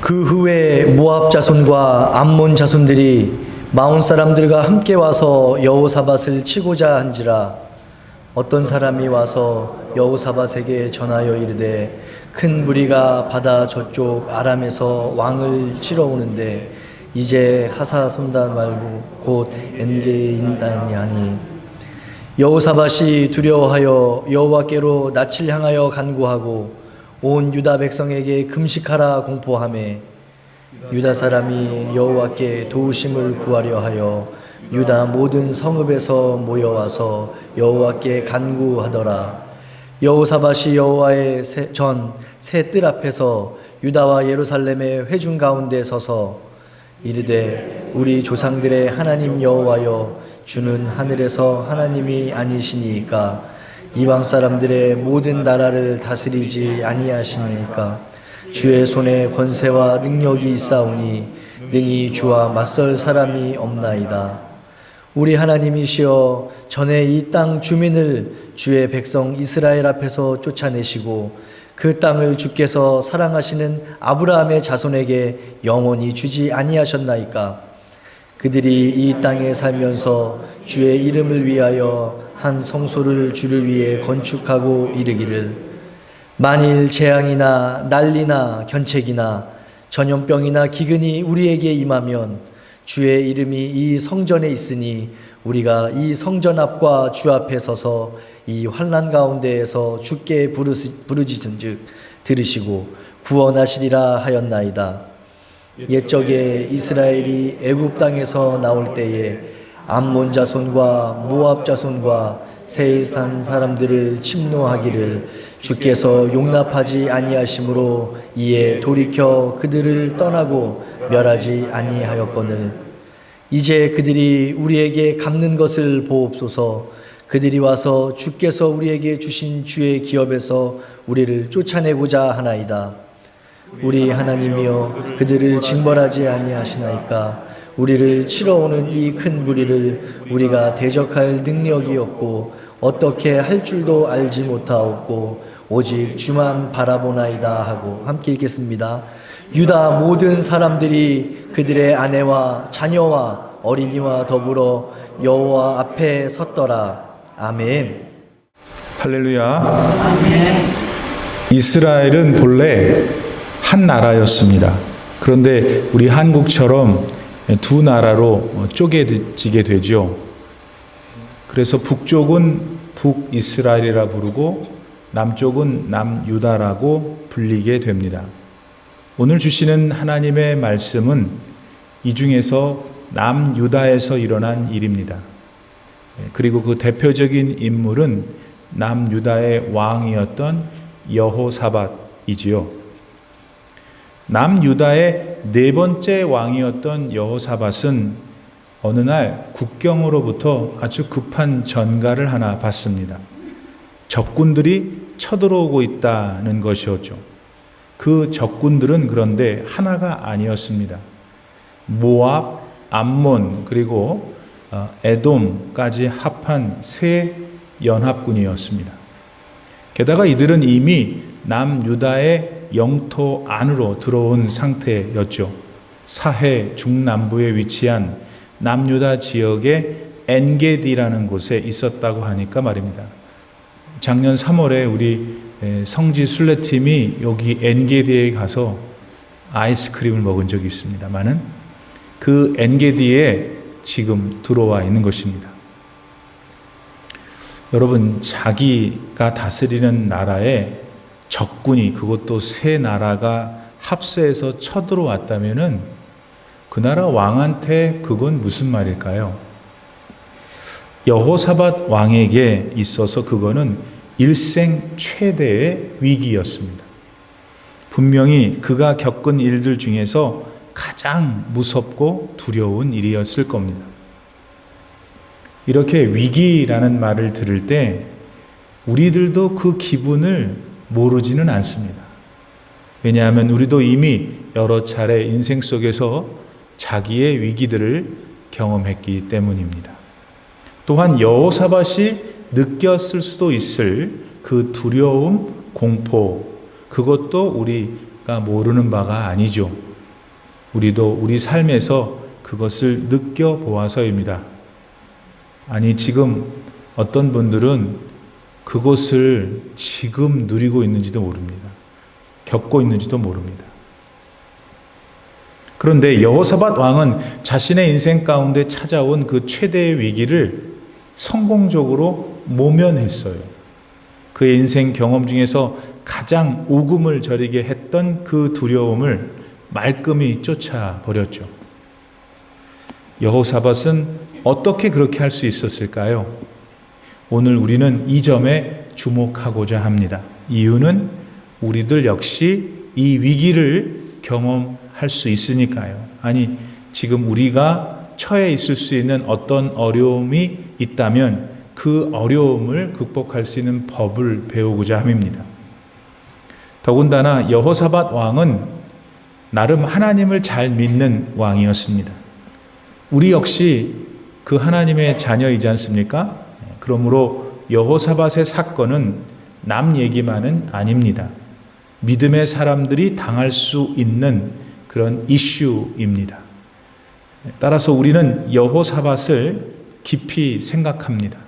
그 후에 모압 자손과 암몬 자손들이 마온 사람들과 함께 와서 여호사밧을 치고자 한지라. 어떤 사람이 와서 여호사밧에게 전하여 이르되 큰 무리가 바다 저쪽 아람에서 왕을 치러 오는데 이제 하사손단 말고 곧 엔게인 땅이 하니 여호사밧이 두려워하여 여호와께로 낯을 향하여 간구하고 온 유다 백성에게 금식하라 공포하매 유다 사람이 여호와께 도우심을 구하려 하여 유다 모든 성읍에서 모여와서 여호와께 간구하더라. 여호사밧이 여호와의 새 뜰 앞에서 유다와 예루살렘의 회중 가운데 서서 이르되 우리 조상들의 하나님 여호와여 주는 하늘에서 하나님이 아니시니까 이방 사람들의 모든 나라를 다스리지 아니하시니까 주의 손에 권세와 능력이 있사오니 능히 주와 맞설 사람이 없나이다. 우리 하나님이시여 전에 이 땅 주민을 주의 백성 이스라엘 앞에서 쫓아내시고 그 땅을 주께서 사랑하시는 아브라함의 자손에게 영원히 주지 아니하셨나이까. 그들이 이 땅에 살면서 주의 이름을 위하여 한 성소를 주를 위해 건축하고 이르기를 만일 재앙이나 난리나 견책이나 전염병이나 기근이 우리에게 임하면 주의 이름이 이 성전에 있으니 우리가 이 성전 앞과 주 앞에 서서 이 환난 가운데에서 주께 부르짖은즉 들으시고 구원하시리라 하였나이다. 옛적에 이스라엘이 애굽 땅에서 나올 때에 암몬 자손과 모압 자손과 세일산 사람들을 침노하기를 주께서 용납하지 아니하심으로 이에 돌이켜 그들을 떠나고 멸하지 아니하였거늘 이제 그들이 우리에게 갚는 것을 보옵소서. 그들이 와서 주께서 우리에게 주신 주의 기업에서 우리를 쫓아내고자 하나이다. 우리 하나님이여 그들을 징벌하지 아니하시나이까. 우리를 치러 오는 이 큰 무리를 우리가 대적할 능력이 없고 어떻게 할 줄도 알지 못하옵고 오직 주만 바라보나이다 하고 함께 읽겠습니다. 유다 모든 사람들이 그들의 아내와 자녀와 어린이와 더불어 여호와 앞에 섰더라. 아멘. 할렐루야. 아멘. 이스라엘은 본래 한 나라였습니다. 그런데 우리 한국처럼 두 나라로 쪼개지게 되죠. 그래서 북쪽은 북이스라엘이라 부르고 남쪽은 남유다라고 불리게 됩니다. 오늘 주시는 하나님의 말씀은 이 중에서 남유다에서 일어난 일입니다. 그리고 그 대표적인 인물은 남유다의 왕이었던 여호사밧이지요. 남유다의 네 번째 왕이었던 여호사밧은 어느 날 국경으로부터 아주 급한 전가를 하나 받습니다. 적군들이 쳐들어오고 있다는 것이었죠. 그 적군들은 그런데 하나가 아니었습니다. 모압, 암몬 그리고 에돔까지 합한 세 연합군이었습니다. 게다가 이들은 이미 남유다의 영토 안으로 들어온 상태였죠. 사해 중남부에 위치한 남유다 지역의 엔게디라는 곳에 있었다고 하니까 말입니다. 작년 3월에 우리 성지 순례팀이 여기 엔게디에 가서 아이스크림을 먹은 적이 있습니다만은 그 엔게디에 지금 들어와 있는 것입니다. 여러분, 자기가 다스리는 나라에 적군이, 그것도 세 나라가 합세해서 쳐들어왔다면은 그 나라 왕한테 그건 무슨 말일까요? 여호사밧 왕에게 있어서 그거는 일생 최대의 위기였습니다. 분명히 그가 겪은 일들 중에서 가장 무섭고 두려운 일이었을 겁니다. 이렇게 위기라는 말을 들을 때 우리들도 그 기분을 모르지는 않습니다. 왜냐하면 우리도 이미 여러 차례 인생 속에서 자기의 위기들을 경험했기 때문입니다. 또한 여호사밧이 느꼈을 수도 있을 그 두려움, 공포, 그것도 우리가 모르는 바가 아니죠. 우리도 우리 삶에서 그것을 느껴보아서입니다. 아니, 지금 어떤 분들은 그것을 지금 누리고 있는지도 모릅니다. 겪고 있는지도 모릅니다. 그런데 여호사밧 왕은 자신의 인생 가운데 찾아온 그 최대의 위기를 성공적으로 모면했어요. 그의 인생 경험 중에서 가장 오금을 저리게 했던 그 두려움을 말끔히 쫓아버렸죠. 여호사밧은 어떻게 그렇게 할 수 있었을까요? 오늘 우리는 이 점에 주목하고자 합니다. 이유는 우리들 역시 이 위기를 경험할 수 있으니까요. 아니, 지금 우리가 처해 있을 수 있는 어떤 어려움이 있다면 그 어려움을 극복할 수 있는 법을 배우고자 함입니다. 더군다나 여호사밧 왕은 나름 하나님을 잘 믿는 왕이었습니다. 우리 역시 그 하나님의 자녀이지 않습니까? 그러므로 여호사밧의 사건은 남 얘기만은 아닙니다. 믿음의 사람들이 당할 수 있는 그런 이슈입니다. 따라서 우리는 여호사밧을 깊이 생각합니다.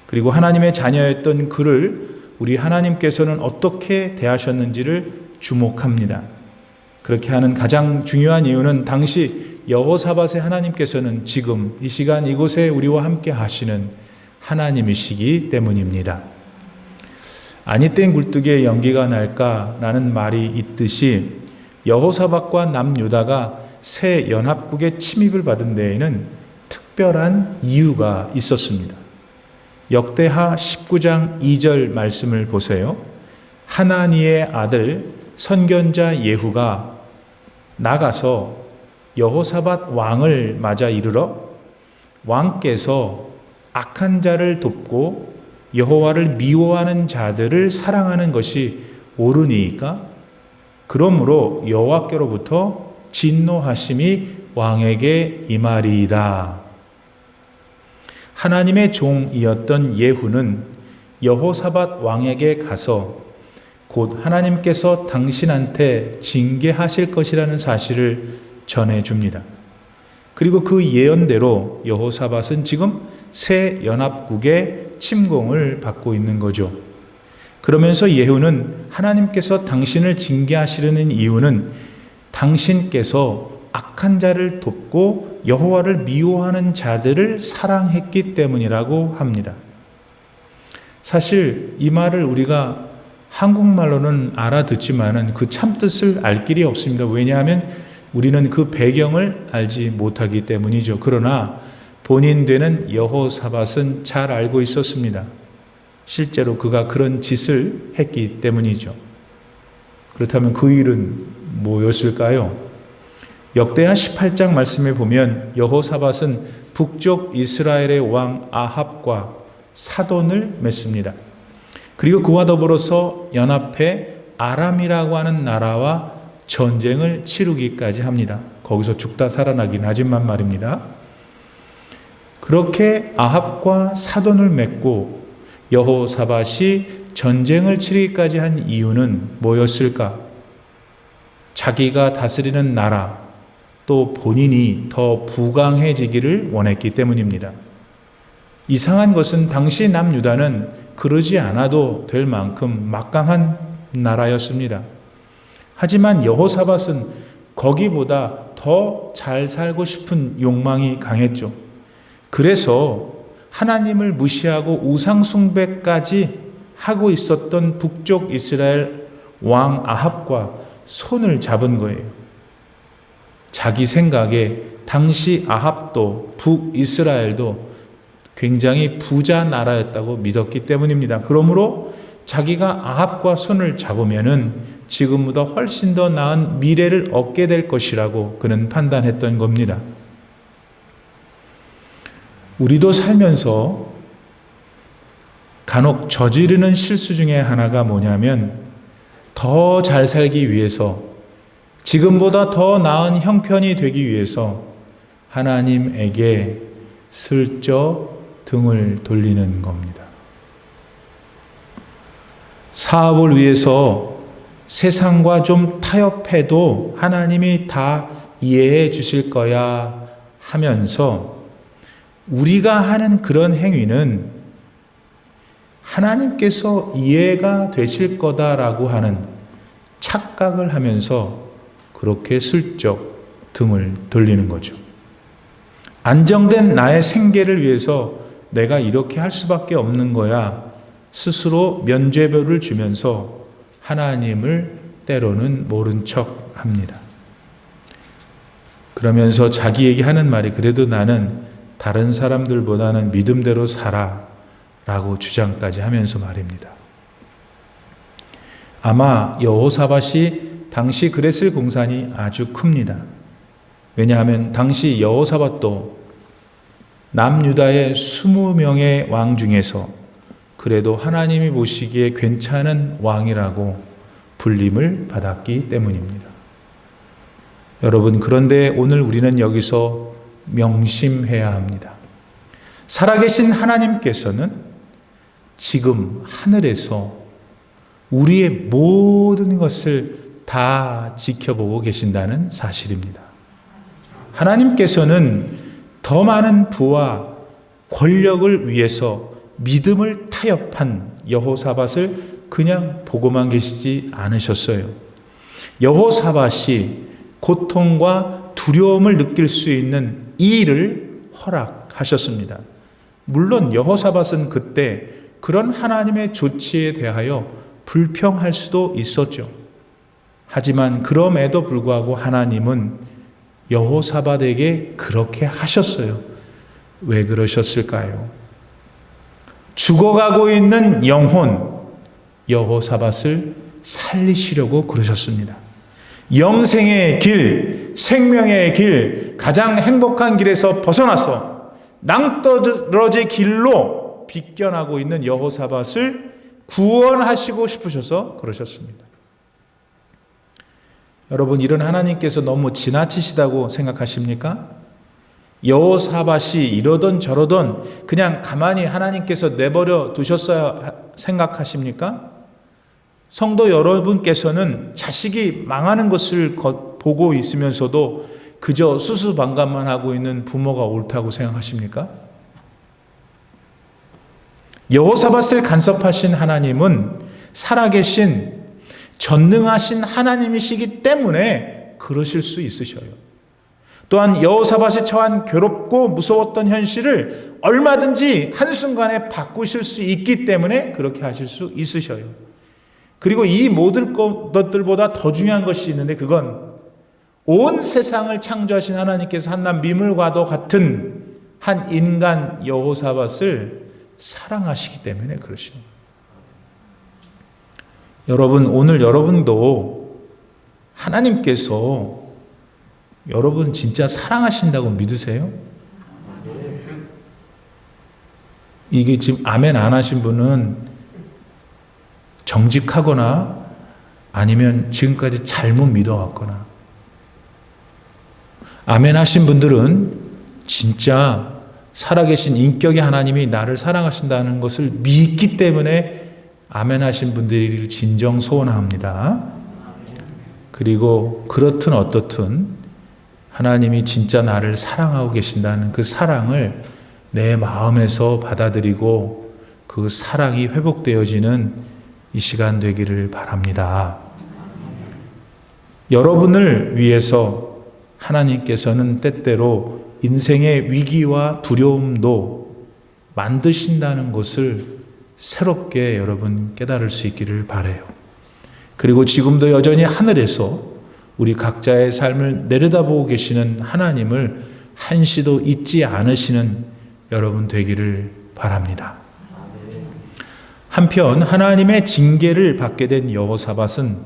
그리고 하나님의 자녀였던 그를 우리 하나님께서는 어떻게 대하셨는지를 주목합니다. 그렇게 하는 가장 중요한 이유는 당시 여호사밧의 하나님께서는 지금 이 시간 이곳에 우리와 함께 하시는 하나님이시기 때문입니다. 아니 땐 굴뚝에 연기가 날까라는 말이 있듯이 여호사밧과 남유다가 새 연합국의 침입을 받은 데에는 특별한 이유가 있었습니다. 역대하 19장 2절 말씀을 보세요. 하나니의 아들 선견자 예후가 나가서 여호사밧 왕을 맞아 이르러 왕께서 악한 자를 돕고 여호와를 미워하는 자들을 사랑하는 것이 옳으니까 그러므로 여호와께로부터 진노하심이 왕에게 임하리이다. 하나님의 종이었던 예후는 여호사밧 왕에게 가서 곧 하나님께서 당신한테 징계하실 것이라는 사실을 전해줍니다. 그리고 그 예언대로 여호사밧은 지금 새 연합국의 침공을 받고 있는 거죠. 그러면서 예후는 하나님께서 당신을 징계하시려는 이유는 당신께서 악한 자를 돕고 여호와를 미워하는 자들을 사랑했기 때문이라고 합니다. 사실 이 말을 우리가 한국말로는 알아듣지만은 그 참뜻을 알 길이 없습니다. 왜냐하면 우리는 그 배경을 알지 못하기 때문이죠. 그러나 본인 되는 여호사밧은 잘 알고 있었습니다. 실제로 그가 그런 짓을 했기 때문이죠. 그렇다면 그 일은 뭐였을까요? 역대하 18장 말씀에 보면 여호사밧은 북쪽 이스라엘의 왕 아합과 사돈을 맺습니다. 그리고 그와 더불어서 연합해 아람이라고 하는 나라와 전쟁을 치르기까지 합니다. 거기서 죽다 살아나긴 하지만 말입니다. 그렇게 아합과 사돈을 맺고 여호사밧이 전쟁을 치르기까지 한 이유는 뭐였을까? 자기가 다스리는 나라 또 본인이 더 부강해지기를 원했기 때문입니다. 이상한 것은 당시 남유다는 그러지 않아도 될 만큼 막강한 나라였습니다. 하지만 여호사밧은 거기보다 더 잘 살고 싶은 욕망이 강했죠. 그래서 하나님을 무시하고 우상숭배까지 하고 있었던 북쪽 이스라엘 왕 아합과 손을 잡은 거예요. 자기 생각에 당시 아합도 북이스라엘도 굉장히 부자 나라였다고 믿었기 때문입니다. 그러므로 자기가 아합과 손을 잡으면은 지금보다 훨씬 더 나은 미래를 얻게 될 것이라고 그는 판단했던 겁니다. 우리도 살면서 간혹 저지르는 실수 중에 하나가 뭐냐면 더 잘 살기 위해서 지금보다 더 나은 형편이 되기 위해서 하나님에게 슬쩍 등을 돌리는 겁니다. 사업을 위해서 세상과 좀 타협해도 하나님이 다 이해해 주실 거야 하면서 우리가 하는 그런 행위는 하나님께서 이해가 되실 거다라고 하는 착각을 하면서 그렇게 슬쩍 등을 돌리는 거죠. 안정된 나의 생계를 위해서 내가 이렇게 할 수밖에 없는 거야. 스스로 면죄부를 주면서 하나님을 때로는 모른 척 합니다. 그러면서 자기에게 하는 말이 그래도 나는 다른 사람들보다는 믿음대로 살아 라고 주장까지 하면서 말입니다. 아마 여호사밧이 당시 그랬을 공산이 아주 큽니다. 왜냐하면 당시 여호사밧도 남유다의 20명의 왕 중에서 그래도 하나님이 보시기에 괜찮은 왕이라고 불림을 받았기 때문입니다. 여러분, 그런데 오늘 우리는 여기서 명심해야 합니다. 살아계신 하나님께서는 지금 하늘에서 우리의 모든 것을 다 지켜보고 계신다는 사실입니다. 하나님께서는 더 많은 부와 권력을 위해서 믿음을 타협한 여호사밧을 그냥 보고만 계시지 않으셨어요. 여호사밧이 고통과 두려움을 느낄 수 있는 이 일을 허락하셨습니다. 물론 여호사밧은 그때 그런 하나님의 조치에 대하여 불평할 수도 있었죠. 하지만 그럼에도 불구하고 하나님은 여호사밧에게 그렇게 하셨어요. 왜 그러셨을까요? 죽어가고 있는 영혼 여호사밧을 살리시려고 그러셨습니다. 영생의 길, 생명의 길, 가장 행복한 길에서 벗어나서 낭떠러지 길로 비껴나고 있는 여호사밧을 구원하시고 싶으셔서 그러셨습니다. 여러분, 이런 하나님께서 너무 지나치시다고 생각하십니까? 여호사밧이 이러던 저러던 그냥 가만히 하나님께서 내버려 두셨어야 생각하십니까? 성도 여러분께서는 자식이 망하는 것을 보고 있으면서도 그저 수수방관만 하고 있는 부모가 옳다고 생각하십니까? 여호사밧을 간섭하신 하나님은 살아계신 전능하신 하나님이시기 때문에 그러실 수 있으셔요. 또한 여호사밧이 처한 괴롭고 무서웠던 현실을 얼마든지 한순간에 바꾸실 수 있기 때문에 그렇게 하실 수 있으셔요. 그리고 이 모든 것들보다 더 중요한 것이 있는데 그건 온 세상을 창조하신 하나님께서 한낱 미물과도 같은 한 인간 여호사밧을 사랑하시기 때문에 그러십니다. 여러분, 오늘 여러분도 하나님께서 여러분 진짜 사랑하신다고 믿으세요? 이게 지금 아멘 안 하신 분은 정직하거나 아니면 지금까지 잘못 믿어왔거나, 아멘 하신 분들은 진짜 살아계신 인격의 하나님이 나를 사랑하신다는 것을 믿기 때문에 아멘 하신 분들이 진정 소원합니다. 그리고 그렇든 어떻든 하나님이 진짜 나를 사랑하고 계신다는 그 사랑을 내 마음에서 받아들이고 그 사랑이 회복되어지는 이 시간 되기를 바랍니다. 여러분을 위해서 하나님께서는 때때로 인생의 위기와 두려움도 만드신다는 것을 새롭게 여러분 깨달을 수 있기를 바라요. 그리고 지금도 여전히 하늘에서 우리 각자의 삶을 내려다보고 계시는 하나님을 한시도 잊지 않으시는 여러분 되기를 바랍니다. 한편 하나님의 징계를 받게 된 여호사밧은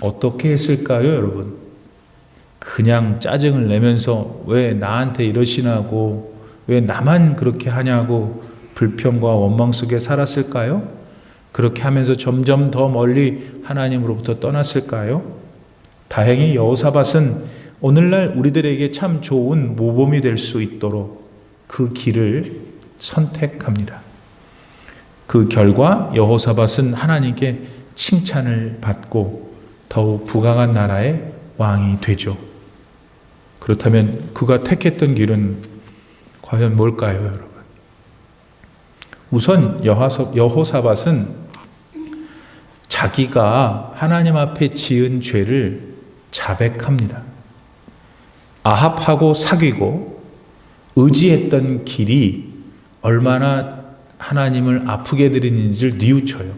어떻게 했을까요, 여러분? 그냥 짜증을 내면서 왜 나한테 이러시냐고, 왜 나만 그렇게 하냐고 불평과 원망 속에 살았을까요? 그렇게 하면서 점점 더 멀리 하나님으로부터 떠났을까요? 다행히 여호사밧은 오늘날 우리들에게 참 좋은 모범이 될 수 있도록 그 길을 선택합니다. 그 결과 여호사밧은 하나님께 칭찬을 받고 더욱 부강한 나라의 왕이 되죠. 그렇다면 그가 택했던 길은 과연 뭘까요, 여러분? 우선 여호사밧은 자기가 하나님 앞에 지은 죄를 자백합니다. 아합하고 사귀고 의지했던 길이 얼마나 하나님을 아프게 드리는지를 뉘우쳐요.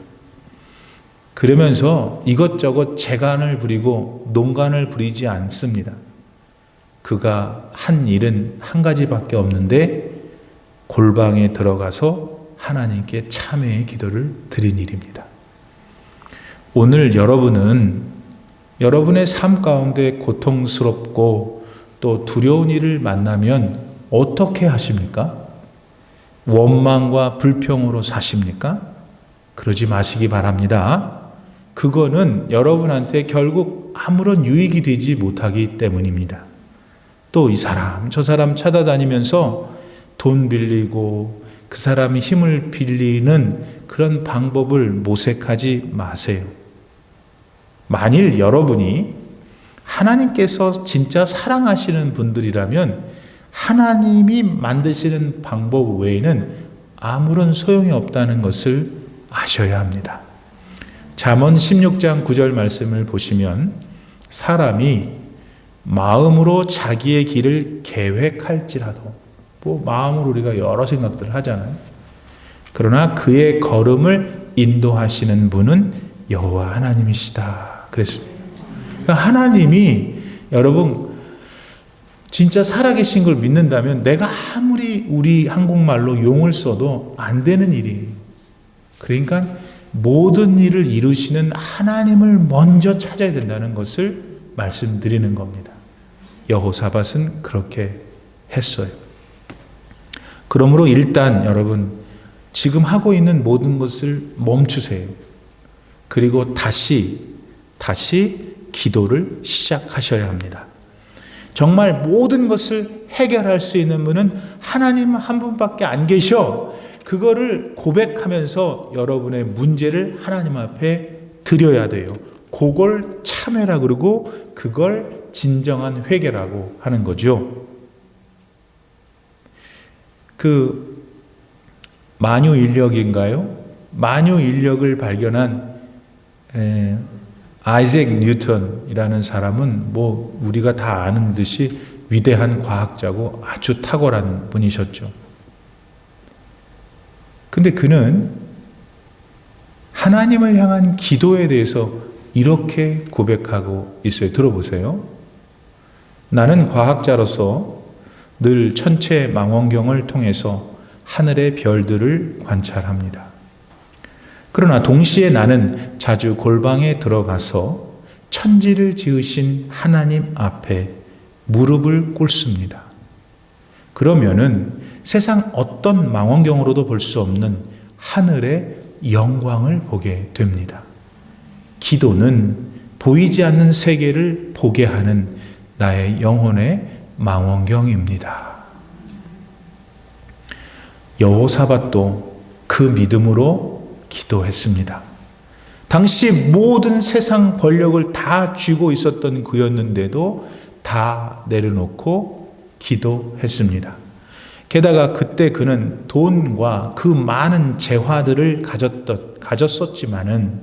그러면서 이것저것 재간을 부리고 농간을 부리지 않습니다. 그가 한 일은 한 가지밖에 없는데 골방에 들어가서 하나님께 참회의 기도를 드린 일입니다. 오늘 여러분은 여러분의 삶 가운데 고통스럽고 또 두려운 일을 만나면 어떻게 하십니까? 원망과 불평으로 사십니까? 그러지 마시기 바랍니다. 그거는 여러분한테 결국 아무런 유익이 되지 못하기 때문입니다. 또 이 사람 저 사람 찾아다니면서 돈 빌리고 그 사람이 힘을 빌리는 그런 방법을 모색하지 마세요. 만일 여러분이 하나님께서 진짜 사랑하시는 분들이라면 하나님이 만드시는 방법 외에는 아무런 소용이 없다는 것을 아셔야 합니다. 잠언 16장 9절 말씀을 보시면 사람이 마음으로 자기의 길을 계획할지라도, 마음으로 우리가 여러 생각들을 하잖아요. 그러나 그의 걸음을 인도하시는 분은 여호와 하나님이시다 그랬습니다. 그러니까 하나님이 여러분 진짜 살아계신 걸 믿는다면 내가 아무리 우리 한국말로 용을 써도 안 되는 일이에요. 그러니까 모든 일을 이루시는 하나님을 먼저 찾아야 된다는 것을 말씀드리는 겁니다. 여호사밧은 그렇게 했어요. 그러므로 일단 여러분 지금 하고 있는 모든 것을 멈추세요. 그리고 다시 기도를 시작하셔야 합니다. 정말 모든 것을 해결할 수 있는 분은 하나님 한 분밖에 안 계셔. 그거를 고백하면서 여러분의 문제를 하나님 앞에 드려야 돼요. 그걸 참회라 그러고 그걸 진정한 회개라고 하는 거죠. 그 만유인력인가요? 만유인력을 발견한 아이작 뉴턴이라는 사람은 우리가 다 아는 듯이 위대한 과학자고 아주 탁월한 분이셨죠. 근데 그는 하나님을 향한 기도에 대해서 이렇게 고백하고 있어요. 들어보세요. 나는 과학자로서 늘 천체 망원경을 통해서 하늘의 별들을 관찰합니다. 그러나 동시에 나는 자주 골방에 들어가서 천지를 지으신 하나님 앞에 무릎을 꿇습니다. 그러면은 세상 어떤 망원경으로도 볼 수 없는 하늘의 영광을 보게 됩니다. 기도는 보이지 않는 세계를 보게 하는 나의 영혼의 망원경입니다. 여호사밧도 그 믿음으로 기도했습니다. 당시 모든 세상 권력을 다 쥐고 있었던 그였는데도 다 내려놓고 기도했습니다. 게다가 그때 그는 돈과 그 많은 재화들을 가졌었지만은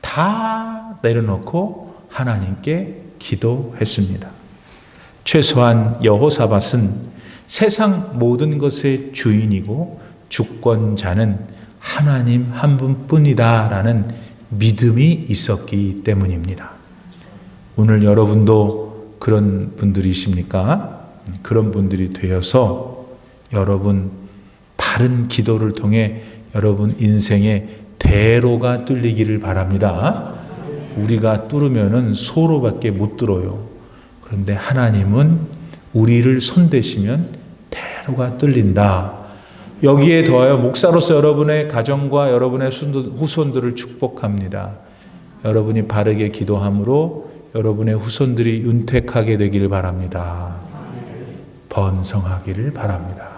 다 내려놓고 하나님께 기도했습니다. 최소한 여호사밧은 세상 모든 것의 주인이고 주권자는 하나님 한 분뿐이다라는 믿음이 있었기 때문입니다. 오늘 여러분도 그런 분들이십니까? 그런 분들이 되어서 여러분 바른 기도를 통해 여러분 인생의 대로가 뚫리기를 바랍니다. 우리가 뚫으면은 소로밖에 못 뚫어요. 그런데 하나님은 우리를 손대시면 대로가 뚫린다. 여기에 더하여 목사로서 여러분의 가정과 여러분의 후손들을 축복합니다. 여러분이 바르게 기도함으로 여러분의 후손들이 윤택하게 되기를 바랍니다. 번성하기를 바랍니다.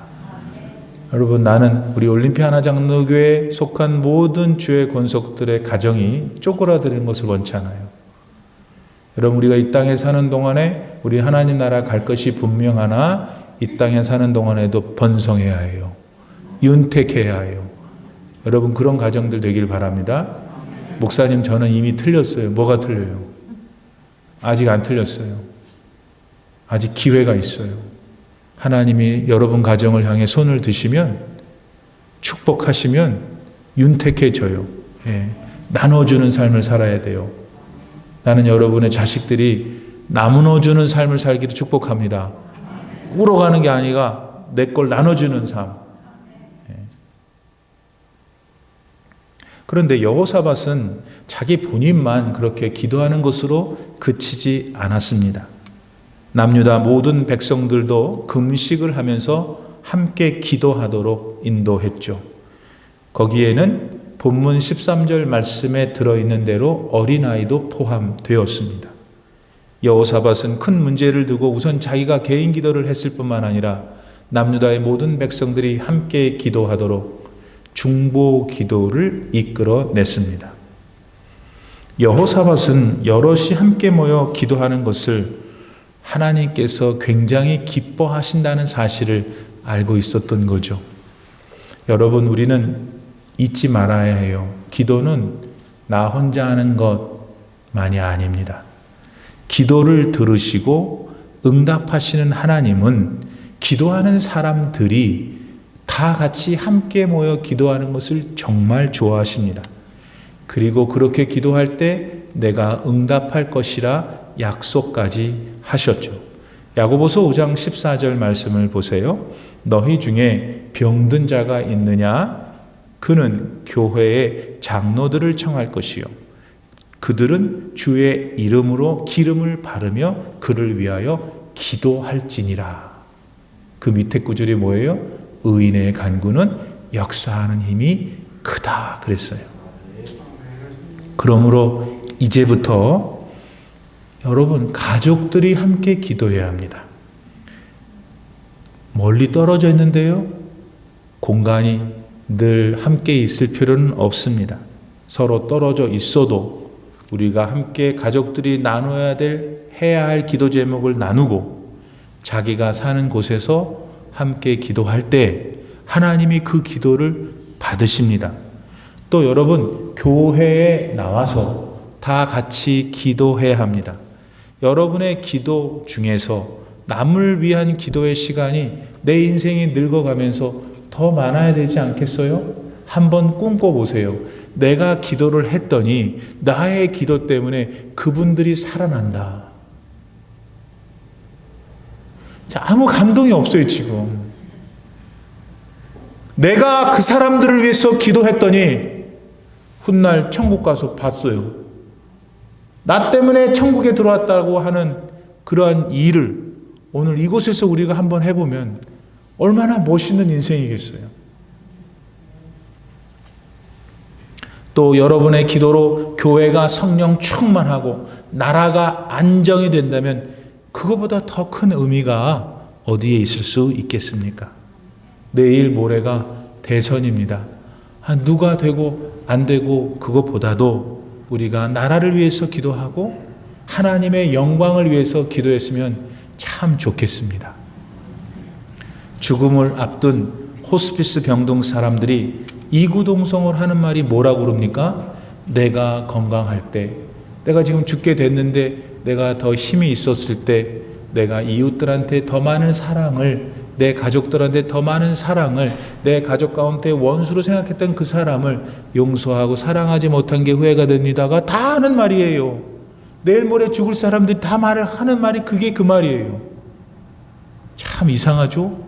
여러분, 나는 우리 올림피아 하나장로교회에 속한 모든 주의 권속들의 가정이 쪼그라드는 것을 원치 않아요. 여러분, 우리가 이 땅에 사는 동안에 우리 하나님 나라 갈 것이 분명하나 이 땅에 사는 동안에도 번성해야 해요. 윤택해야 해요. 여러분 그런 가정들 되길 바랍니다. 목사님 저는 이미 틀렸어요. 뭐가 틀려요? 아직 안 틀렸어요. 아직 기회가 있어요. 하나님이 여러분 가정을 향해 손을 드시면 축복하시면 윤택해져요. 예. 나눠주는 삶을 살아야 돼요. 나는 여러분의 자식들이 나눠주는 삶을 살기를 축복합니다. 꿇어가는 게 아니라 내 걸 나눠주는 삶. 예. 그런데 여호사밧은 자기 본인만 그렇게 기도하는 것으로 그치지 않았습니다. 남유다 모든 백성들도 금식을 하면서 함께 기도하도록 인도했죠. 거기에는 본문 13절 말씀에 들어있는 대로 어린아이도 포함되었습니다. 여호사밧은 큰 문제를 두고 우선 자기가 개인 기도를 했을 뿐만 아니라 남유다의 모든 백성들이 함께 기도하도록 중보 기도를 이끌어냈습니다. 여호사밧은 여럿이 함께 모여 기도하는 것을 하나님께서 굉장히 기뻐하신다는 사실을 알고 있었던 거죠. 여러분 우리는 잊지 말아야 해요. 기도는 나 혼자 하는 것만이 아닙니다. 기도를 들으시고 응답하시는 하나님은 기도하는 사람들이 다 같이 함께 모여 기도하는 것을 정말 좋아하십니다. 그리고 그렇게 기도할 때 내가 응답할 것이라 약속까지 하셨죠. 야고보서 5장 14절 말씀을 보세요. 너희 중에 병든 자가 있느냐? 그는 교회의 장로들을 청할 것이요. 그들은 주의 이름으로 기름을 바르며 그를 위하여 기도할지니라. 그 밑에 구절이 뭐예요? 의인의 간구는 역사하는 힘이 크다 그랬어요. 그러므로 이제부터 여러분 가족들이 함께 기도해야 합니다. 멀리 떨어져 있는데요. 공간이 늘 함께 있을 필요는 없습니다. 서로 떨어져 있어도 우리가 함께 가족들이 해야 할 기도 제목을 나누고 자기가 사는 곳에서 함께 기도할 때 하나님이 그 기도를 받으십니다. 또 여러분 교회에 나와서 다 같이 기도해야 합니다. 여러분의 기도 중에서 남을 위한 기도의 시간이 내 인생이 늙어가면서 더 많아야 되지 않겠어요? 한번 꿈꿔보세요. 내가 기도를 했더니 나의 기도 때문에 그분들이 살아난다. 자, 아무 감동이 없어요, 지금. 내가 그 사람들을 위해서 기도했더니 훗날 천국 가서 봤어요. 나 때문에 천국에 들어왔다고 하는 그러한 일을 오늘 이곳에서 우리가 한번 해보면 얼마나 멋있는 인생이겠어요. 또 여러분의 기도로 교회가 성령 충만하고 나라가 안정이 된다면 그거보다 더 큰 의미가 어디에 있을 수 있겠습니까? 내일 모레가 대선입니다. 누가 되고 안 되고 그것보다도 우리가 나라를 위해서 기도하고 하나님의 영광을 위해서 기도했으면 참 좋겠습니다. 죽음을 앞둔 호스피스 병동 사람들이 이구동성을 하는 말이 뭐라고 그럽니까? 내가 건강할 때, 내가 지금 죽게 됐는데 내가 더 힘이 있었을 때 내가 이웃들한테 더 많은 사랑을, 내 가족들한테 더 많은 사랑을, 내 가족 가운데 원수로 생각했던 그 사람을 용서하고 사랑하지 못한 게 후회가 됩니다가 다 하는 말이에요. 내일 모레 죽을 사람들이 다 하는 말이 그게 그 말이에요. 참 이상하죠?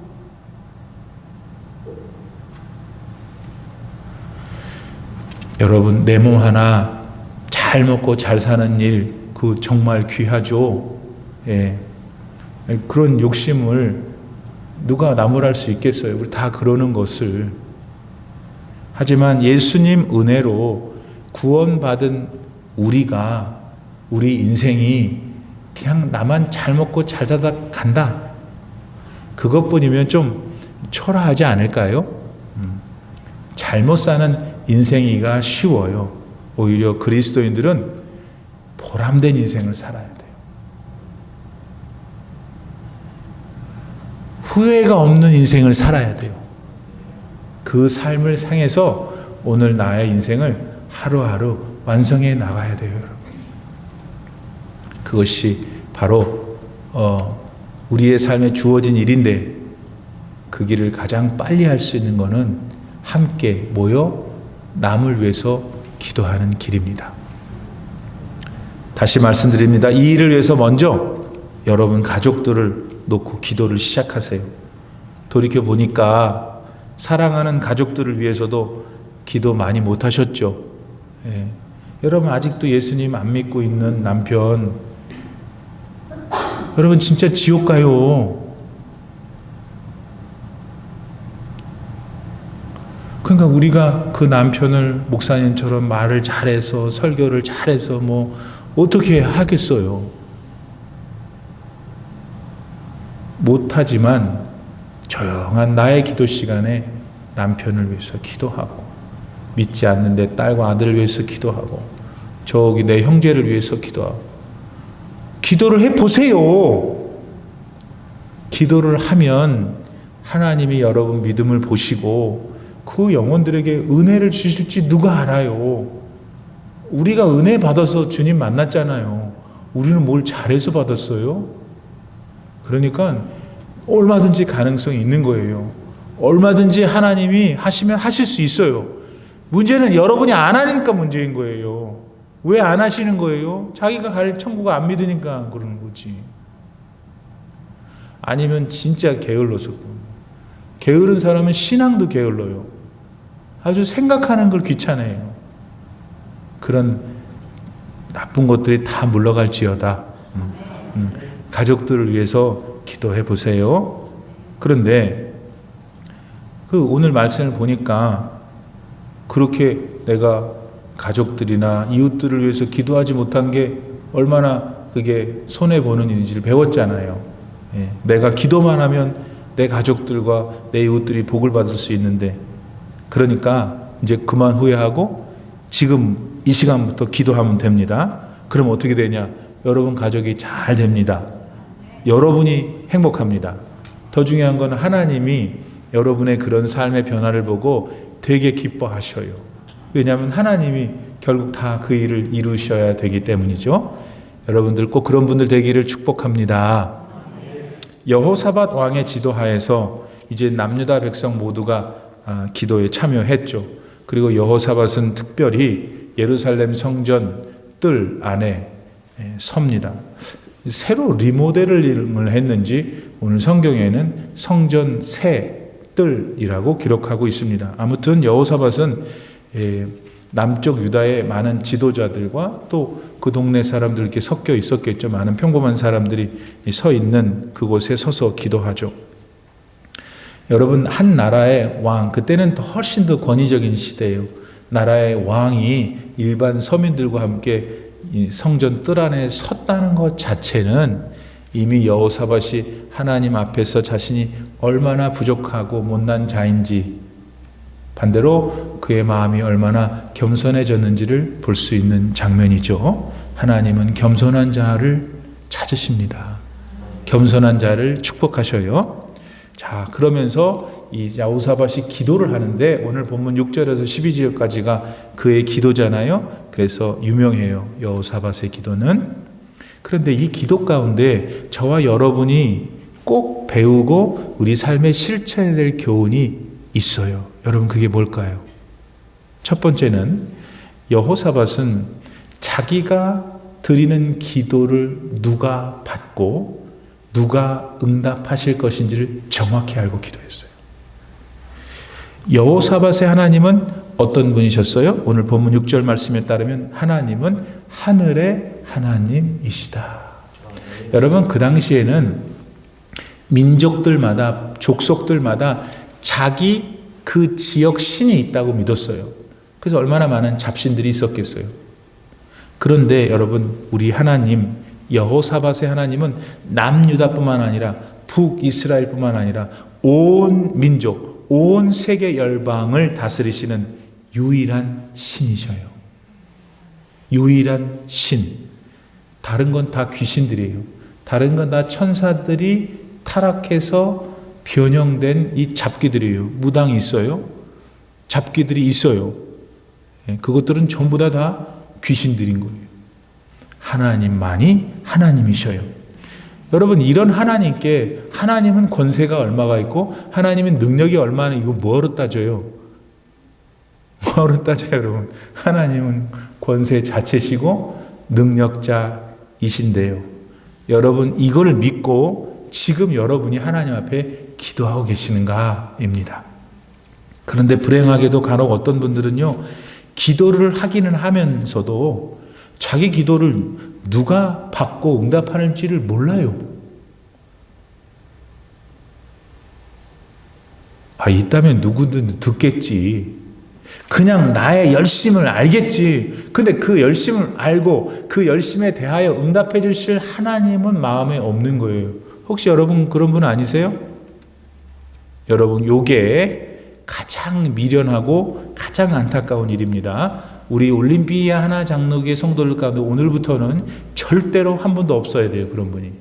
여러분, 내 몸 하나 잘 먹고 잘 사는 일, 그 정말 귀하죠. 예. 그런 욕심을 누가 나무랄 수 있겠어요? 우리 다 그러는 것을. 하지만 예수님 은혜로 구원받은 우리가, 우리 인생이 그냥 나만 잘 먹고 잘 사다 간다, 그것뿐이면 좀 초라하지 않을까요? 잘못 사는 인생이가 쉬워요. 오히려 그리스도인들은 보람된 인생을 살아야 돼요. 후회가 없는 인생을 살아야 돼요. 그 삶을 향해서 오늘 나의 인생을 하루하루 완성해 나가야 돼요, 여러분. 그것이 바로 우리의 삶에 주어진 일인데 그 길을 가장 빨리 할 수 있는 것은 함께 모여 남을 위해서 기도하는 길입니다. 다시 말씀드립니다. 이 일을 위해서 먼저 여러분 가족들을 놓고 기도를 시작하세요. 돌이켜 보니까 사랑하는 가족들을 위해서도 기도 많이 못 하셨죠. 예. 여러분 아직도 예수님 안 믿고 있는 남편, 여러분 진짜 지옥 가요. 그러니까 우리가 그 남편을 목사님처럼 말을 잘해서 설교를 잘해서 뭐 어떻게 하겠어요? 못하지만 조용한 나의 기도 시간에 남편을 위해서 기도하고, 믿지 않는 내 딸과 아들을 위해서 기도하고, 저기 내 형제를 위해서 기도하고, 기도를 해보세요. 기도를 하면 하나님이 여러분 믿음을 보시고 그 영혼들에게 은혜를 주실지 누가 알아요. 우리가 은혜 받아서 주님 만났잖아요. 우리는 뭘 잘해서 받았어요? 그러니까 얼마든지 가능성이 있는 거예요. 얼마든지 하나님이 하시면 하실 수 있어요. 문제는 여러분이 안 하니까 문제인 거예요. 왜 안 하시는 거예요? 자기가 갈 천국 안 믿으니까 그러는 거지. 아니면 진짜 게을러서. 게으른 사람은 신앙도 게을러요. 아주 생각하는 걸 귀찮아해요. 그런 나쁜 것들이 다 물러갈지어다. 가족들을 위해서 기도해 보세요. 그런데 그 오늘 말씀을 보니까 그렇게 내가 가족들이나 이웃들을 위해서 기도하지 못한 게 얼마나 그게 손해보는 일인지를 배웠잖아요. 예, 내가 기도만 하면 내 가족들과 내 이웃들이 복을 받을 수 있는데, 그러니까 이제 그만 후회하고 지금 이 시간부터 기도하면 됩니다. 그럼 어떻게 되냐? 여러분 가족이 잘 됩니다. 여러분이 행복합니다. 더 중요한 건 하나님이 여러분의 그런 삶의 변화를 보고 되게 기뻐하셔요. 왜냐하면 하나님이 결국 다 그 일을 이루셔야 되기 때문이죠. 여러분들 꼭 그런 분들 되기를 축복합니다. 여호사밧 왕의 지도하에서 이제 남유다 백성 모두가 기도에 참여했죠. 그리고 여호사밧은 특별히 예루살렘 성전 뜰 안에 섭니다. 새로 리모델링을 했는지 오늘 성경에는 성전 새 뜰이라고 기록하고 있습니다. 아무튼 여호사밧은 남쪽 유다의 많은 지도자들과 또 그 동네 사람들 이렇게 섞여 있었겠죠. 많은 평범한 사람들이 서 있는 그곳에 서서 기도하죠. 여러분, 한 나라의 왕, 그때는 훨씬 더 권위적인 시대예요. 나라의 왕이 일반 서민들과 함께 이 성전 뜰 안에 섰다는 것 자체는 이미 여호사밧이 하나님 앞에서 자신이 얼마나 부족하고 못난 자인지, 반대로 그의 마음이 얼마나 겸손해졌는지를 볼 수 있는 장면이죠. 하나님은 겸손한 자를 찾으십니다. 겸손한 자를 축복하셔요. 자, 그러면서 이 여호사밧이 기도를 하는데 오늘 본문 6절에서 12절까지가 그의 기도잖아요. 그래서 유명해요. 여호사밧의 기도는. 그런데 이 기도 가운데 저와 여러분이 꼭 배우고 우리 삶에 실천해야 될 교훈이 있어요. 여러분 그게 뭘까요? 첫 번째는 여호사밧은 자기가 드리는 기도를 누가 받고 누가 응답하실 것인지를 정확히 알고 기도했어요. 여호사밧의 하나님은 어떤 분이셨어요? 오늘 본문 6절 말씀에 따르면 하나님은 하늘의 하나님이시다. 여러분 그 당시에는 민족들마다 족속들마다 자기 그 지역 신이 있다고 믿었어요. 그래서 얼마나 많은 잡신들이 있었겠어요. 그런데 여러분 우리 하나님 여호사밧의 하나님은 남유다뿐만 아니라 북이스라엘뿐만 아니라 온 민족, 온 세계 열방을 다스리시는 유일한 신이셔요. 유일한 신. 다른 건 다 귀신들이에요. 다른 건 다 천사들이 타락해서 변형된 이 잡기들이에요. 무당이 있어요. 잡기들이 있어요. 그것들은 전부 다 귀신들인 거예요. 하나님만이 하나님이셔요. 여러분, 이런 하나님께 하나님은 권세가 얼마가 있고 하나님은 능력이 얼마나, 이거 뭐로 따져요? 뭐로 따져요, 여러분? 하나님은 권세 자체시고 능력자이신데요. 여러분, 이걸 믿고 지금 여러분이 하나님 앞에 기도하고 계시는가입니다. 그런데 불행하게도 간혹 어떤 분들은요, 기도를 하기는 하면서도 자기 기도를 누가 받고 응답하는지를 몰라요. 있다면 누구든 듣겠지. 그냥 나의 열심을 알겠지. 근데 그 열심을 알고 그 열심에 대하여 응답해 주실 하나님은 마음에 없는 거예요. 혹시 여러분 그런 분 아니세요? 여러분, 요게 가장 미련하고 가장 안타까운 일입니다. 우리 올림피아 하나 장로교회 성도들 가운데 오늘부터는 절대로 한 분도 없어야 돼요. 그런 분이.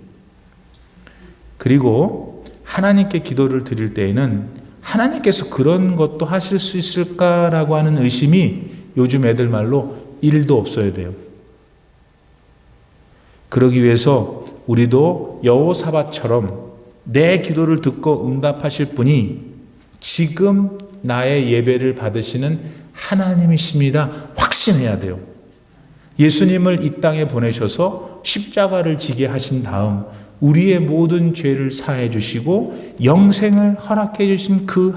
그리고 하나님께 기도를 드릴 때에는 하나님께서 그런 것도 하실 수 있을까라고 하는 의심이 요즘 애들 말로 1도 없어야 돼요. 그러기 위해서 우리도 여호사밧처럼 내 기도를 듣고 응답하실 분이 지금 나의 예배를 받으시는 하나님이십니다. 확신해야 돼요. 예수님을 이 땅에 보내셔서 십자가를 지게 하신 다음 우리의 모든 죄를 사해 주시고 영생을 허락해 주신 그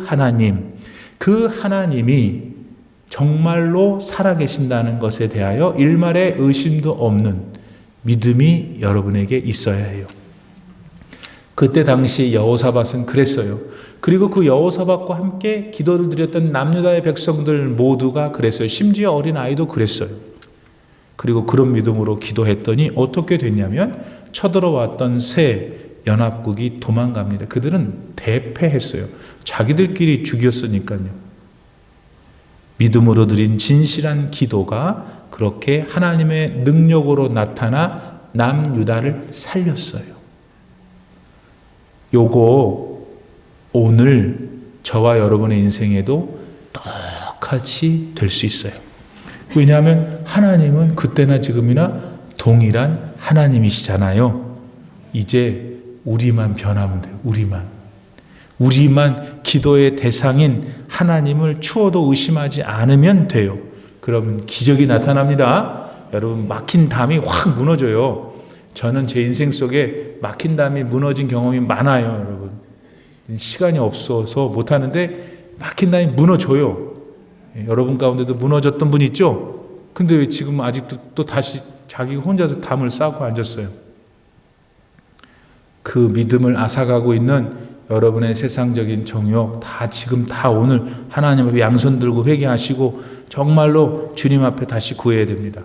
하나님이 정말로 살아계신다는 것에 대하여 일말의 의심도 없는 믿음이 여러분에게 있어야 해요. 그때 당시 여호사밧은 그랬어요. 그리고 그 여호사밧과 함께 기도를 드렸던 남유다의 백성들 모두가 그랬어요. 심지어 어린아이도 그랬어요. 그리고 그런 믿음으로 기도했더니 어떻게 됐냐면 쳐들어왔던 새 연합국이 도망갑니다. 그들은 대패했어요. 자기들끼리 죽였으니까요. 믿음으로 드린 진실한 기도가 그렇게 하나님의 능력으로 나타나 남유다를 살렸어요. 요거 오늘 저와 여러분의 인생에도 똑같이 될 수 있어요. 왜냐하면 하나님은 그때나 지금이나 동일한 하나님이시잖아요. 이제 우리만 변하면 돼요. 우리만 기도의 대상인 하나님을 추워도 의심하지 않으면 돼요. 그러면 기적이 나타납니다. 여러분, 막힌 담이 확 무너져요. 저는 제 인생 속에 막힌 담이 무너진 경험이 많아요. 여러분, 시간이 없어서 못하는데 막힌 담이 무너져요. 여러분 가운데도 무너졌던 분 있죠? 근데 왜 지금 아직도 또 다시 자기 혼자서 담을 쌓고 앉았어요? 그 믿음을 앗아가고 있는 여러분의 세상적인 정욕 지금 다 오늘 하나님 앞에 양손 들고 회개하시고 정말로 주님 앞에 다시 구해야 됩니다.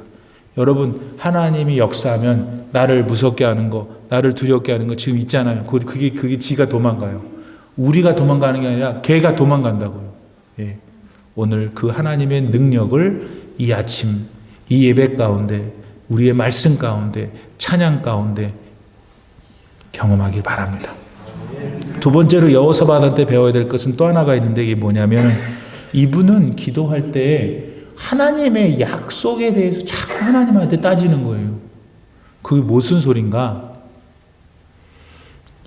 여러분, 하나님이 역사하면 나를 무섭게 하는 거, 나를 두렵게 하는 거 지금 있잖아요. 그게 지가 도망가요. 우리가 도망가는 게 아니라 걔가 도망간다고요. 예. 오늘 그 하나님의 능력을 이 아침, 이 예배 가운데, 우리의 말씀 가운데, 찬양 가운데 경험하길 바랍니다. 두 번째로 여호사밧한테 배워야 될 것은 또 하나가 있는데, 이게 뭐냐면 이분은 기도할 때 하나님의 약속에 대해서 자꾸 하나님한테 따지는 거예요. 그게 무슨 소린가?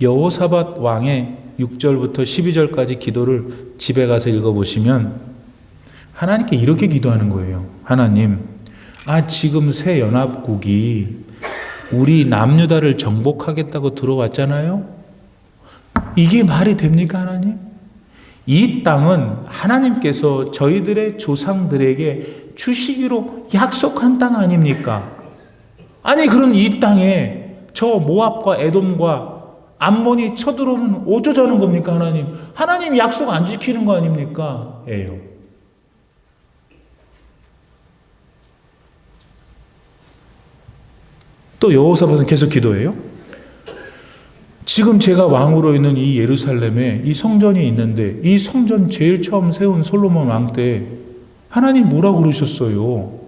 여호사밧 왕의 6절부터 12절까지 기도를 집에 가서 읽어보시면 하나님께 이렇게 기도하는 거예요. 하나님, 지금 새 연합국이 우리 남유다를 정복하겠다고 들어왔잖아요. 이게 말이 됩니까, 하나님? 이 땅은 하나님께서 저희들의 조상들에게 주시기로 약속한 땅 아닙니까? 아니, 그럼 이 땅에 저 모압과 에돔과 암몬이 쳐들어오면 어쩌자는 겁니까, 하나님? 하나님 약속 안 지키는 거 아닙니까? 예요. 또 여호사밧은 계속 기도해요. 지금 제가 왕으로 있는 이 예루살렘에 이 성전이 있는데 이 성전 제일 처음 세운 솔로몬 왕 때 하나님 뭐라고 그러셨어요?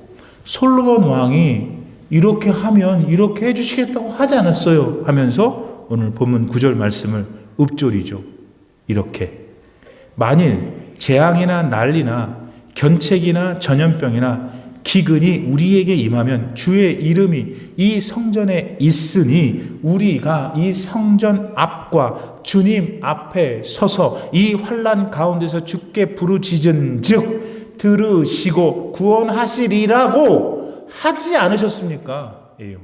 솔로몬 왕이 이렇게 하면 이렇게 해주시겠다고 하지 않았어요? 하면서 오늘 본문 9절 말씀을 읊조리죠. 이렇게 만일 재앙이나 난리나 견책이나 전염병이나 기근이 우리에게 임하면 주의 이름이 이 성전에 있으니 우리가 이 성전 앞과 주님 앞에 서서 이 환난 가운데서 주께 부르짖은 즉 들으시고 구원하시리라고 하지 않으셨습니까? 예요.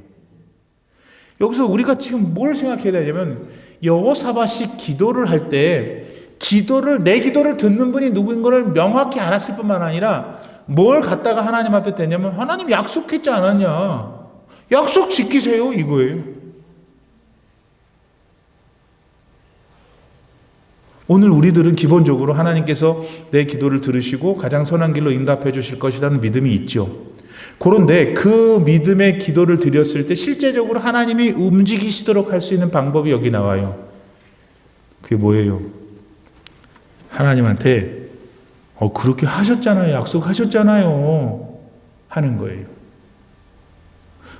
여기서 우리가 지금 뭘 생각해야 되냐면 여호사밧이 기도를 할 때 내 기도를 듣는 분이 누구인 것을 명확히 알았을 뿐만 아니라 뭘 갖다가 하나님 앞에 대냐면 하나님 약속했지 않았냐. 약속 지키세요 이거예요. 오늘 우리들은 기본적으로 하나님께서 내 기도를 들으시고 가장 선한 길로 응답해 주실 것이라는 믿음이 있죠. 그런데 그 믿음의 기도를 드렸을 때 실제적으로 하나님이 움직이시도록 할 수 있는 방법이 여기 나와요. 그게 뭐예요? 하나님한테 그렇게 하셨잖아요. 약속하셨잖아요. 하는 거예요.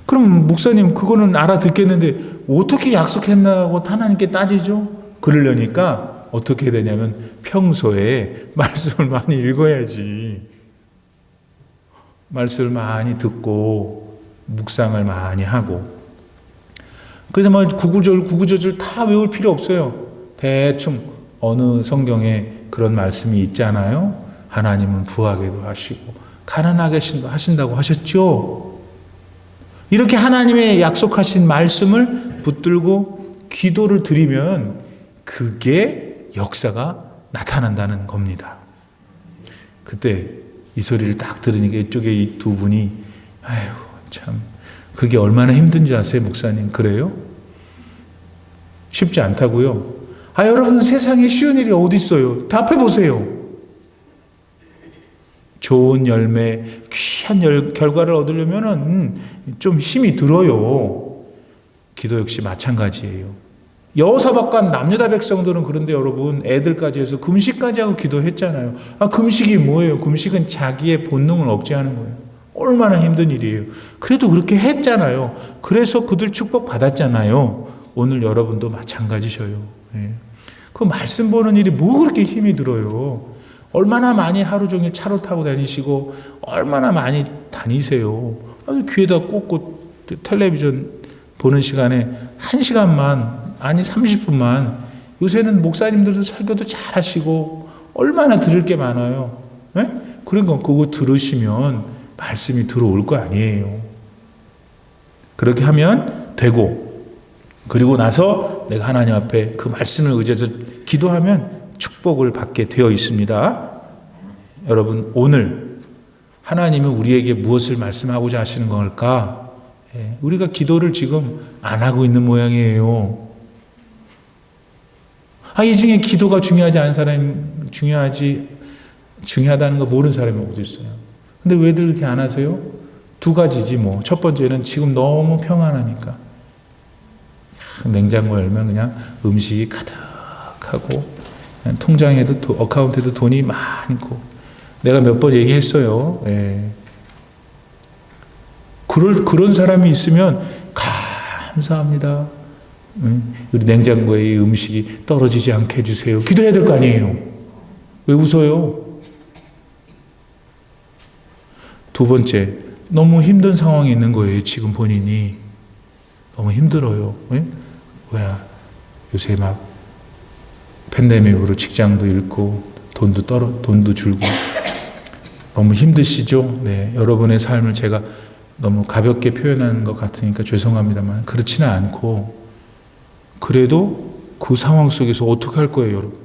그럼 목사님 그거는 알아듣겠는데 어떻게 약속했나고 하나님께 따지죠? 그러려니까 어떻게 해야 되냐면 평소에 말씀을 많이 읽어야지. 말씀을 많이 듣고 묵상을 많이 하고. 그래서 뭐 구구절절 다 외울 필요 없어요. 대충 어느 성경에 그런 말씀이 있잖아요. 하나님은 부하게도 하시고 가난하게 하신다고 하셨죠. 이렇게 하나님의 약속하신 말씀을 붙들고 기도를 드리면 그게 역사가 나타난다는 겁니다. 그때 이 소리를 딱 들으니까 이쪽에 이 두 분이 아이고 참 그게 얼마나 힘든지 아세요, 목사님? 그래요? 쉽지 않다고요? 여러분 세상에 쉬운 일이 어디 있어요? 답해 보세요. 좋은 열매, 귀한 결과를 얻으려면은 좀 힘이 들어요. 기도 역시 마찬가지예요. 여호사밧과 남유다 백성들은 그런데 여러분 애들까지 해서 금식까지 하고 기도했잖아요. 금식이 뭐예요? 금식은 자기의 본능을 억제하는 거예요. 얼마나 힘든 일이에요. 그래도 그렇게 했잖아요. 그래서 그들 축복 받았잖아요. 오늘 여러분도 마찬가지셔요. 예. 그 말씀 보는 일이 뭐 그렇게 힘이 들어요. 얼마나 많이 하루 종일 차로 타고 다니시고 얼마나 많이 다니세요. 귀에다 꽂고 텔레비전 보는 시간에 1시간만 아니 30분만 요새는 목사님들도 설교도 잘 하시고 얼마나 들을 게 많아요. 네? 그러니까 그거 들으시면 말씀이 들어올 거 아니에요. 그렇게 하면 되고 그리고 나서 내가 하나님 앞에 그 말씀을 의지해서 기도하면 축복을 받게 되어 있습니다. 여러분 오늘 하나님은 우리에게 무엇을 말씀하고자 하시는 걸까? 우리가 기도를 지금 안 하고 있는 모양이에요. 이 중에 기도가 중요하지 않은 사람이 중요하다는 거 모르는 사람이 어디 있어요? 근데 왜들 그렇게 안 하세요? 두 가지지 뭐. 첫 번째는 지금 너무 평안하니까. 냉장고 열면 그냥 음식이 가득하고 그냥 통장에도 어카운트에도 돈이 많고 내가 몇 번 얘기했어요. 그런 사람이 있으면 감사합니다. 우리 냉장고에 음식이 떨어지지 않게 해주세요. 기도해야 될 거 아니에요. 왜 웃어요? 두 번째, 너무 힘든 상황에 있는 거예요. 지금 본인이 너무 힘들어요. 요새 막 팬데믹으로 직장도 잃고 돈도 줄고 너무 힘드시죠? 네, 여러분의 삶을 제가 너무 가볍게 표현하는 것 같으니까 죄송합니다만 그렇지는 않고 그래도 그 상황 속에서 어떻게 할 거예요, 여러분?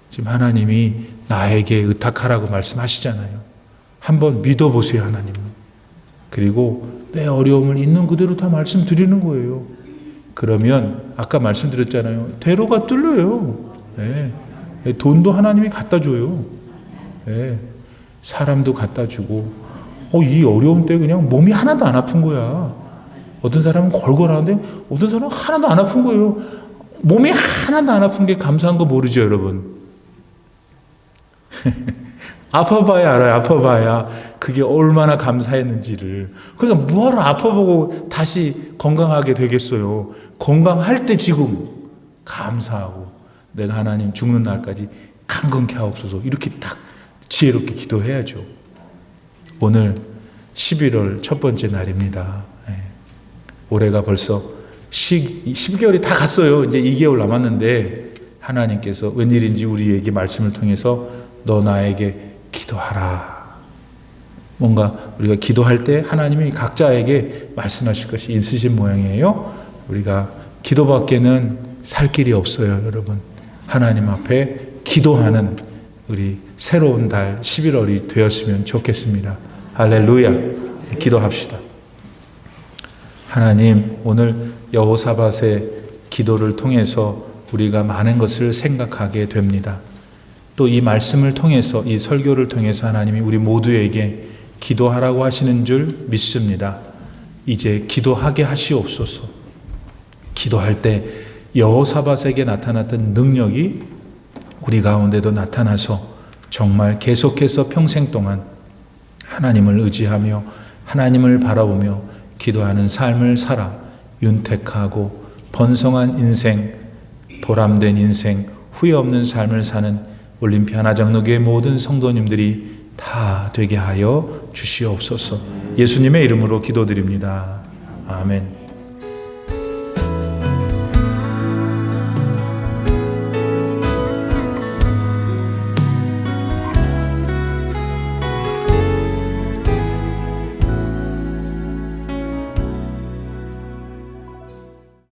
지금 하나님이 나에게 의탁하라고 말씀하시잖아요. 한번 믿어보세요, 하나님은. 그리고 내 어려움을 있는 그대로 다 말씀드리는 거예요. 그러면 아까 말씀드렸잖아요. 대로가 뚫려요. 돈도 하나님이 갖다 줘요. 사람도 갖다 주고 이 어려움 때 그냥 몸이 하나도 안 아픈 거야. 어떤 사람은 걸걸하는데 어떤 사람은 하나도 안 아픈 거예요. 몸이 하나도 안 아픈 게 감사한 거 모르죠, 여러분? 아파봐야 알아요. 아파봐야 그게 얼마나 감사했는지를. 그러니까 뭐하러 아파보고 다시 건강하게 되겠어요. 건강할 때 지금 감사하고 내가 하나님 죽는 날까지 강건케 하옵소서. 이렇게 딱 지혜롭게 기도해야죠. 오늘 11월 첫 번째 날입니다. 올해가 벌써 12개월이 다 갔어요. 이제 2개월 남았는데 하나님께서 웬일인지 우리에게 말씀을 통해서 너 나에게 기도하라. 뭔가 우리가 기도할 때 하나님이 각자에게 말씀하실 것이 있으신 모양이에요. 우리가 기도밖에는 살 길이 없어요, 여러분. 하나님 앞에 기도하는 우리 새로운 달 11월이 되었으면 좋겠습니다. 할렐루야. 기도합시다. 하나님, 오늘 여호사밧의 기도를 통해서 우리가 많은 것을 생각하게 됩니다. 또 이 말씀을 통해서, 이 설교를 통해서 하나님이 우리 모두에게 기도하라고 하시는 줄 믿습니다. 이제 기도하게 하시옵소서. 기도할 때 여호사밧에게 나타났던 능력이 우리 가운데도 나타나서 정말 계속해서 평생 동안 하나님을 의지하며 하나님을 바라보며 기도하는 삶을 살아 윤택하고 번성한 인생, 보람된 인생, 후회 없는 삶을 사는 올림피아 하나장로교회 모든 성도님들이 다 되게 하여 주시옵소서. 예수님의 이름으로 기도드립니다. 아멘.